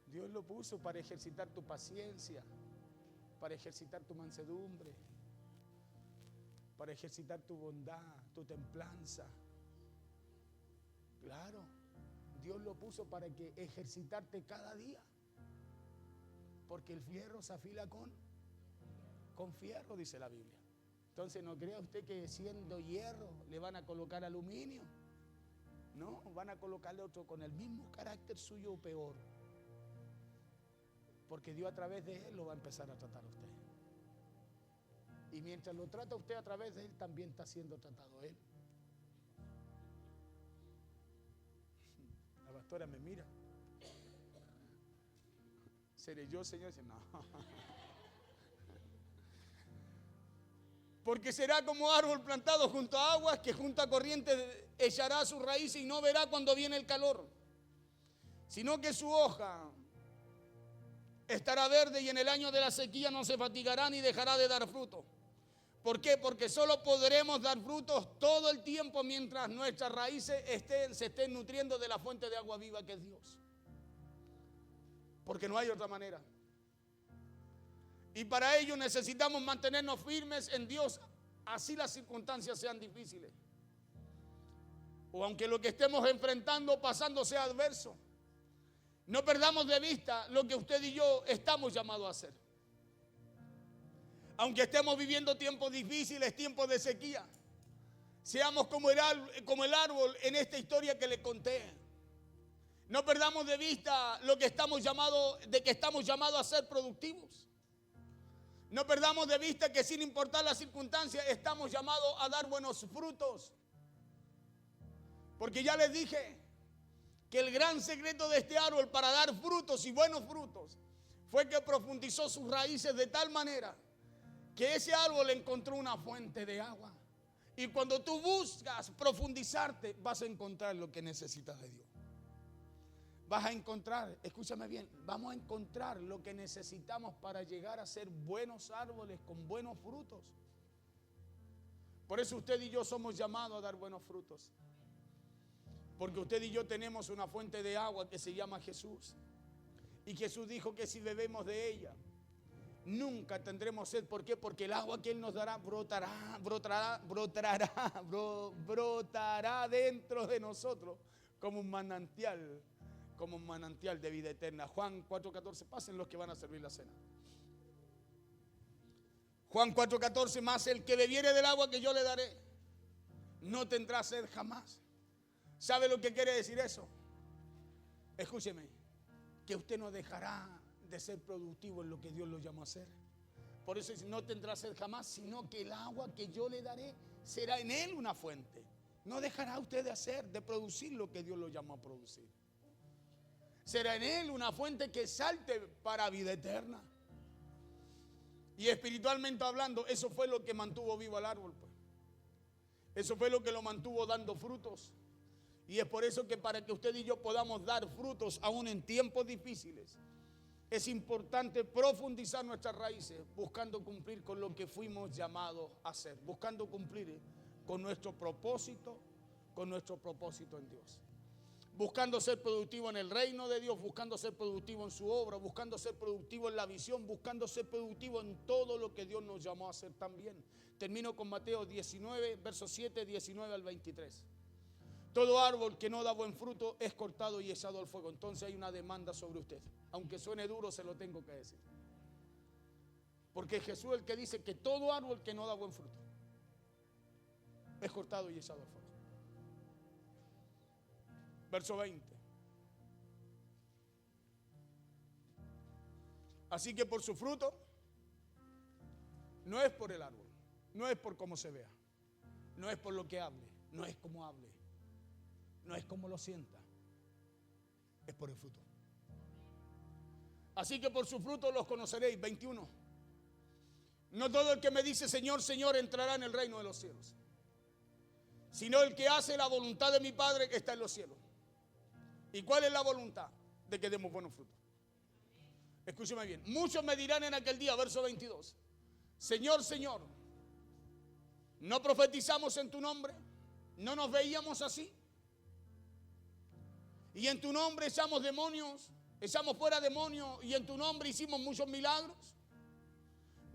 Dios lo puso para ejercitar tu paciencia, para ejercitar tu mansedumbre, para ejercitar tu bondad, tu templanza. Claro, Dios lo puso para que ejercitarte cada día. Porque el fierro se afila con fierro, dice la Biblia. Entonces no crea usted que siendo hierro le van a colocar aluminio. No, van a colocarle otro con el mismo carácter suyo o peor. Porque Dios a través de él lo va a empezar a tratar a usted. Y mientras lo trata usted a través de él, también está siendo tratado él. La pastora me mira. ¿Seré yo, Señor? Dice, no. Porque será como árbol plantado junto a aguas, que junto a corrientes echará sus raíces y no verá cuando viene el calor, sino que su hoja estará verde y en el año de la sequía no se fatigará ni dejará de dar fruto. ¿Por qué? Porque solo podremos dar frutos todo el tiempo mientras nuestras raíces se estén nutriendo de la fuente de agua viva que es Dios. Porque no hay otra manera. Y para ello necesitamos mantenernos firmes en Dios, así las circunstancias sean difíciles. O aunque lo que estemos enfrentando, pasando sea adverso. No perdamos de vista lo que usted y yo estamos llamados a hacer. Aunque estemos viviendo tiempos difíciles, tiempos de sequía, seamos como el árbol en esta historia que le conté. No perdamos de vista lo que estamos llamados a ser productivos. No perdamos de vista que sin importar las circunstancias estamos llamados a dar buenos frutos. Porque ya les dije que el gran secreto de este árbol para dar frutos y buenos frutos fue que profundizó sus raíces de tal manera que ese árbol encontró una fuente de agua. Y cuando tú buscas profundizarte, vas a encontrar lo que necesitas de Dios. Vas a encontrar, escúchame bien, vamos a encontrar lo que necesitamos para llegar a ser buenos árboles con buenos frutos. Por eso usted y yo somos llamados a dar buenos frutos. Porque usted y yo tenemos una fuente de agua que se llama Jesús. Y Jesús dijo que si bebemos de ella, nunca tendremos sed. ¿Por qué? Porque el agua que Él nos dará brotará dentro de nosotros como un manantial de vida eterna. Juan 4:14, pasen los que van a servir la cena. Juan 4:14, más el que bebiere del agua que yo le daré, no tendrá sed jamás. ¿Sabe lo que quiere decir eso? Escúcheme, que usted no dejará de ser productivo en lo que Dios lo llamó a hacer. Por eso dice, no tendrá sed jamás, sino que el agua que yo le daré será en él una fuente. No dejará usted de hacer, de producir lo que Dios lo llamó a producir. Será en él una fuente que salte para vida eterna. Y espiritualmente hablando, eso fue lo que mantuvo vivo al árbol, pues. Eso fue lo que lo mantuvo dando frutos. Y es por eso que para que usted y yo podamos dar frutos aún en tiempos difíciles, es importante profundizar nuestras raíces, buscando cumplir con lo que fuimos llamados a hacer, buscando cumplir con nuestro propósito en Dios. Buscando ser productivo en el reino de Dios, buscando ser productivo en su obra, buscando ser productivo en la visión, buscando ser productivo en todo lo que Dios nos llamó a hacer también. Termino con Mateo 19, versos 7, 19 al 23. Todo árbol que no da buen fruto es cortado y echado al fuego. Entonces hay una demanda sobre usted. Aunque suene duro, se lo tengo que decir. Porque Jesús es el que dice que todo árbol que no da buen fruto es cortado y echado al fuego. Verso 20. Así que por su fruto, no es por el árbol, no es por cómo se vea, no es por lo que hable, no es como hable, no es como lo sienta, es por el fruto. Así que por su fruto los conoceréis. 21. No todo el que me dice Señor, Señor entrará en el reino de los cielos, sino el que hace la voluntad de mi Padre que está en los cielos. ¿Y cuál es la voluntad? De que demos buenos frutos. Escúcheme bien. Muchos me dirán en aquel día, verso 22, Señor, Señor, ¿no profetizamos en tu nombre? ¿No nos veíamos así? Y en tu nombre echamos demonios, echamos fuera demonios, y en tu nombre hicimos muchos milagros.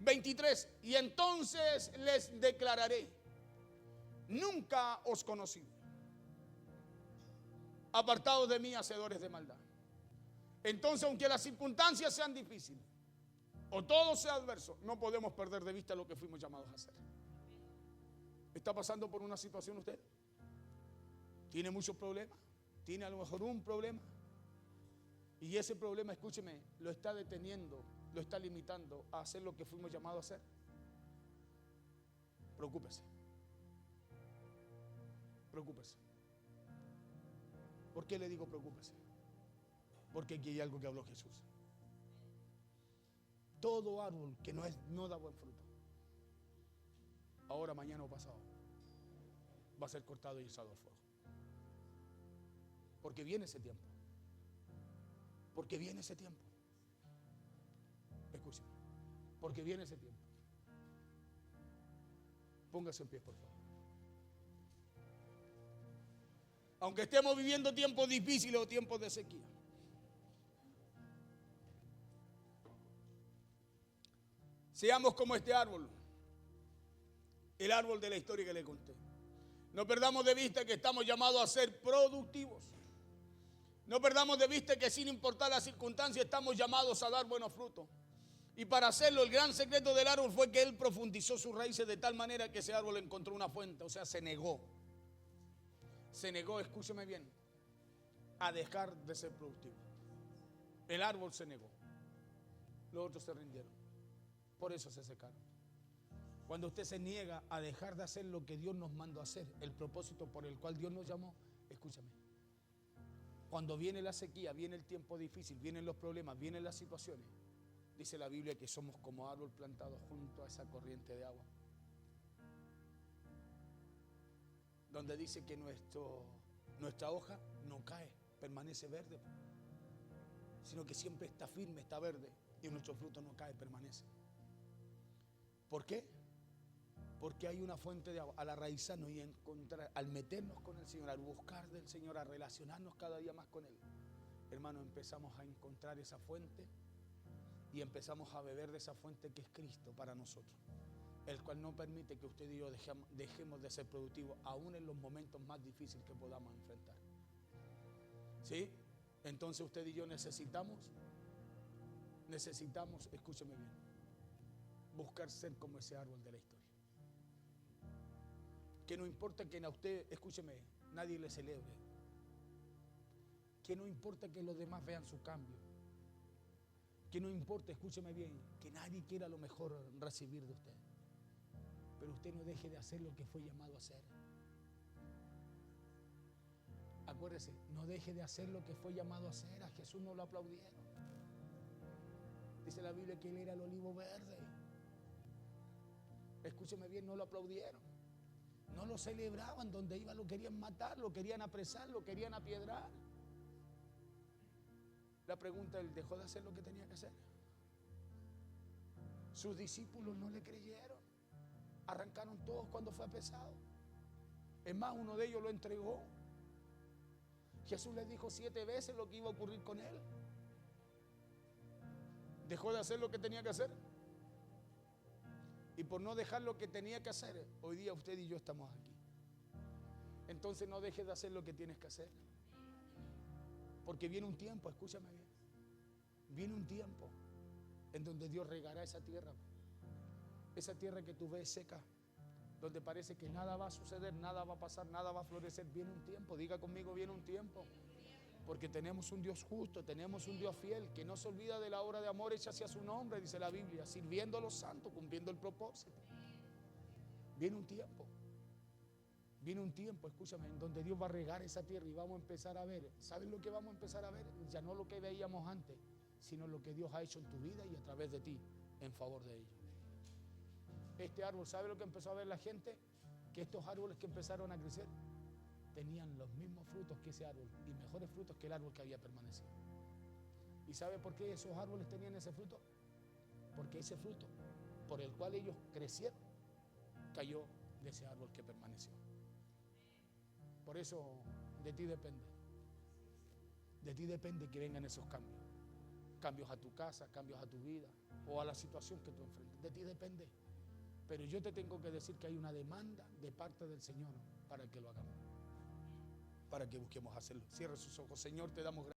23. Y entonces les declararé, nunca os conocí. Apartados de mí, hacedores de maldad. Entonces, aunque las circunstancias sean difíciles o todo sea adverso, no podemos perder de vista lo que fuimos llamados a hacer. ¿Está pasando por una situación usted? ¿Tiene muchos problemas? ¿Tiene a lo mejor un problema? Y ese problema, escúcheme, lo está deteniendo, lo está limitando a hacer lo que fuimos llamados a hacer. Preocúpese. Preocúpese. ¿Por qué le digo preocúpese? Porque aquí hay algo que habló Jesús. Todo árbol que no da buen fruto, ahora, mañana o pasado, va a ser cortado y echado al fuego. Porque viene ese tiempo. Porque viene ese tiempo. Escúcheme. Porque viene ese tiempo. Póngase en pie, por favor. Aunque estemos viviendo tiempos difíciles o tiempos de sequía, seamos como este árbol, el árbol de la historia que le conté. No perdamos de vista que estamos llamados a ser productivos. No perdamos de vista que sin importar las circunstancias estamos llamados a dar buenos frutos. Y para hacerlo, el gran secreto del árbol fue que él profundizó sus raíces de tal manera que ese árbol encontró una fuente, o sea, se negó. Se negó, escúcheme bien, a dejar de ser productivo. El árbol se negó. Los otros se rindieron. Por eso se secaron. Cuando usted se niega a dejar de hacer lo que Dios nos mandó a hacer, el propósito por el cual Dios nos llamó, escúchame. Cuando viene la sequía, viene el tiempo difícil, vienen los problemas, vienen las situaciones, dice la Biblia que somos como árbol plantado junto a esa corriente de agua. Donde dice que nuestra hoja no cae, permanece verde, sino que siempre está firme, está verde, y nuestro fruto no cae, permanece. ¿Por qué? Porque hay una fuente de agua. Al arraizarnos y encontrar, al meternos con el Señor, al buscar del Señor, a relacionarnos cada día más con Él, hermano, empezamos a encontrar esa fuente y empezamos a beber de esa fuente que es Cristo para nosotros, el cual no permite que usted y yo dejemos de ser productivos aún en los momentos más difíciles que podamos enfrentar. ¿Sí? Entonces usted y yo necesitamos, escúcheme bien, buscar ser como ese árbol de la historia. Que no importa que a usted, escúcheme, nadie le celebre. Que no importa que los demás vean su cambio. Que no importa, escúcheme bien, que nadie quiera lo mejor recibir de usted. Pero usted no deje de hacer lo que fue llamado a hacer. Acuérdese, no deje de hacer lo que fue llamado a hacer. A Jesús no lo aplaudieron. Dice la Biblia que él era el olivo verde. Escúcheme bien, no lo aplaudieron. No lo celebraban, donde iba lo querían matar, lo querían apresar, lo querían apiedrar. La pregunta, ¿él dejó de hacer lo que tenía que hacer? Sus discípulos no le creyeron. Arrancaron todos cuando fue apresado. Es más, uno de ellos lo entregó. Jesús les dijo 7 veces lo que iba a ocurrir con él. ¿Dejó de hacer lo que tenía que hacer? Y por no dejar lo que tenía que hacer, hoy día usted y yo estamos aquí. Entonces no dejes de hacer lo que tienes que hacer. Porque viene un tiempo, escúchame bien, viene un tiempo en donde Dios regará esa tierra que tú ves seca, donde parece que nada va a suceder, nada va a pasar, nada va a florecer. Viene un tiempo, diga conmigo, viene un tiempo. Porque tenemos un Dios justo, tenemos un Dios fiel, que no se olvida de la obra de amor hecha hacia su nombre, dice la Biblia, sirviendo a los santos, cumpliendo el propósito. Viene un tiempo, escúchame, en donde Dios va a regar esa tierra y vamos a empezar a ver. ¿Saben lo que vamos a empezar a ver? Ya no lo que veíamos antes, sino lo que Dios ha hecho en tu vida y a través de ti, en favor de ellos. Este árbol, ¿sabe lo que empezó a ver la gente? Que estos árboles que empezaron a crecer tenían los mismos frutos que ese árbol y mejores frutos que el árbol que había permanecido. ¿Y sabe por qué esos árboles tenían ese fruto? Porque ese fruto por el cual ellos crecieron cayó de ese árbol que permaneció. Por eso de ti depende. De ti depende que vengan esos cambios. Cambios a tu casa, cambios a tu vida o a la situación que tú enfrentas. De ti depende. Pero yo te tengo que decir que hay una demanda de parte del Señor para que lo hagamos, para que busquemos hacerlo. Cierra sus ojos. Señor, te damos gracias.